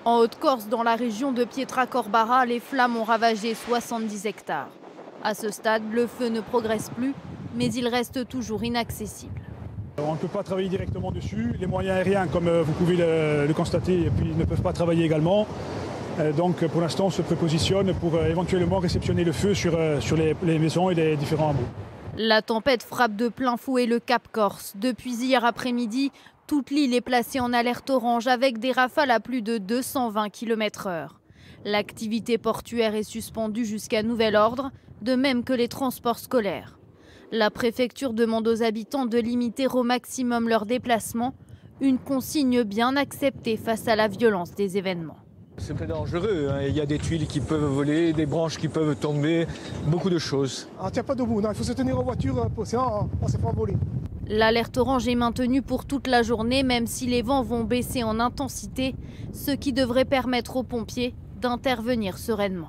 En Haute-Corse, dans la région de Pietracorbara, les flammes ont ravagé 70 hectares. À ce stade, le feu ne progresse plus, mais il reste toujours inaccessible. On ne peut pas travailler directement dessus. Les moyens aériens, comme vous pouvez le constater, et puis, ne peuvent pas travailler également. Donc pour l'instant, on se prépositionne pour éventuellement réceptionner le feu sur les maisons et les différents hameaux. La tempête frappe de plein fouet le Cap Corse. Depuis hier après-midi, toute l'île est placée en alerte orange avec des rafales à plus de 220 km/h. L'activité portuaire est suspendue jusqu'à nouvel ordre, de même que les transports scolaires. La préfecture demande aux habitants de limiter au maximum leurs déplacements, une consigne bien acceptée face à la violence des événements. C'est très dangereux, hein. Il y a des tuiles qui peuvent voler, des branches qui peuvent tomber, beaucoup de choses. On ne tient pas debout, non, il faut se tenir en voiture, sinon on se fait voler. L'alerte orange est maintenue pour toute la journée, même si les vents vont baisser en intensité, ce qui devrait permettre aux pompiers d'intervenir sereinement.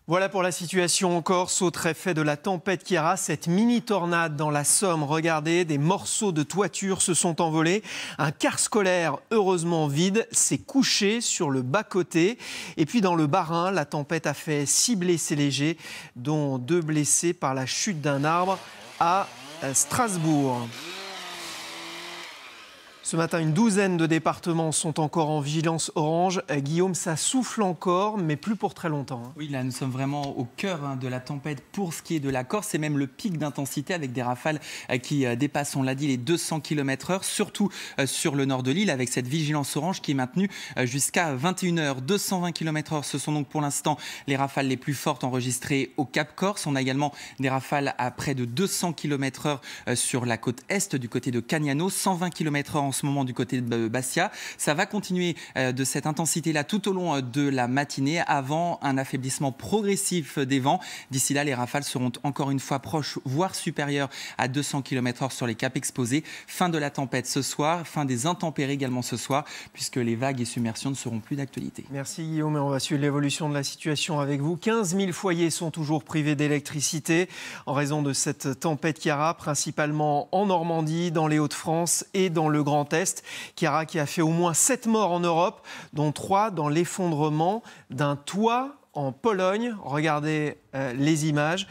Voilà pour la situation en Corse, autre effet de la tempête Chiara, cette mini-tornade dans la Somme. Regardez, des morceaux de toiture se sont envolés. Un car scolaire, heureusement vide, s'est couché sur le bas-côté. Et puis dans le Bas-Rhin, la tempête a fait 6 blessés légers, dont 2 blessés par la chute d'un arbre à Strasbourg. Ce matin, une douzaine de départements sont encore en vigilance orange. Guillaume, ça souffle encore, mais plus pour très longtemps. Oui, là, nous sommes vraiment au cœur de la tempête pour ce qui est de la Corse. C'est même le pic d'intensité avec des rafales qui dépassent, on l'a dit, les 200 km/h, surtout sur le nord de l'île, avec cette vigilance orange qui est maintenue jusqu'à 21h. 220 km/h, ce sont donc pour l'instant les rafales les plus fortes enregistrées au Cap Corse. On a également des rafales à près de 200 km/h sur la côte est, du côté de Cagnano, 120 km/h en ce moment du côté de Bastia. Ça va continuer de cette intensité-là tout au long de la matinée avant un affaiblissement progressif des vents. D'ici là, les rafales seront encore une fois proches, voire supérieures à 200 km/h sur les caps exposés. Fin de la tempête ce soir, fin des intempéries également ce soir, puisque les vagues et submersions ne seront plus d'actualité. Merci Guillaume, et on va suivre l'évolution de la situation avec vous. 15 000 foyers sont toujours privés d'électricité en raison de cette tempête Chiara, principalement en Normandie, dans les Hauts-de-France et dans le Grand Est. Chiara qui a fait au moins 7 morts en Europe, dont 3 dans l'effondrement d'un toit en Pologne. Regardez les images.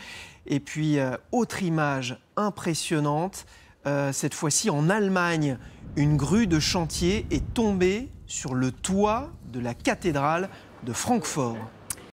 Et puis, autre image impressionnante, cette fois-ci en Allemagne. Une grue de chantier est tombée sur le toit de la cathédrale de Francfort.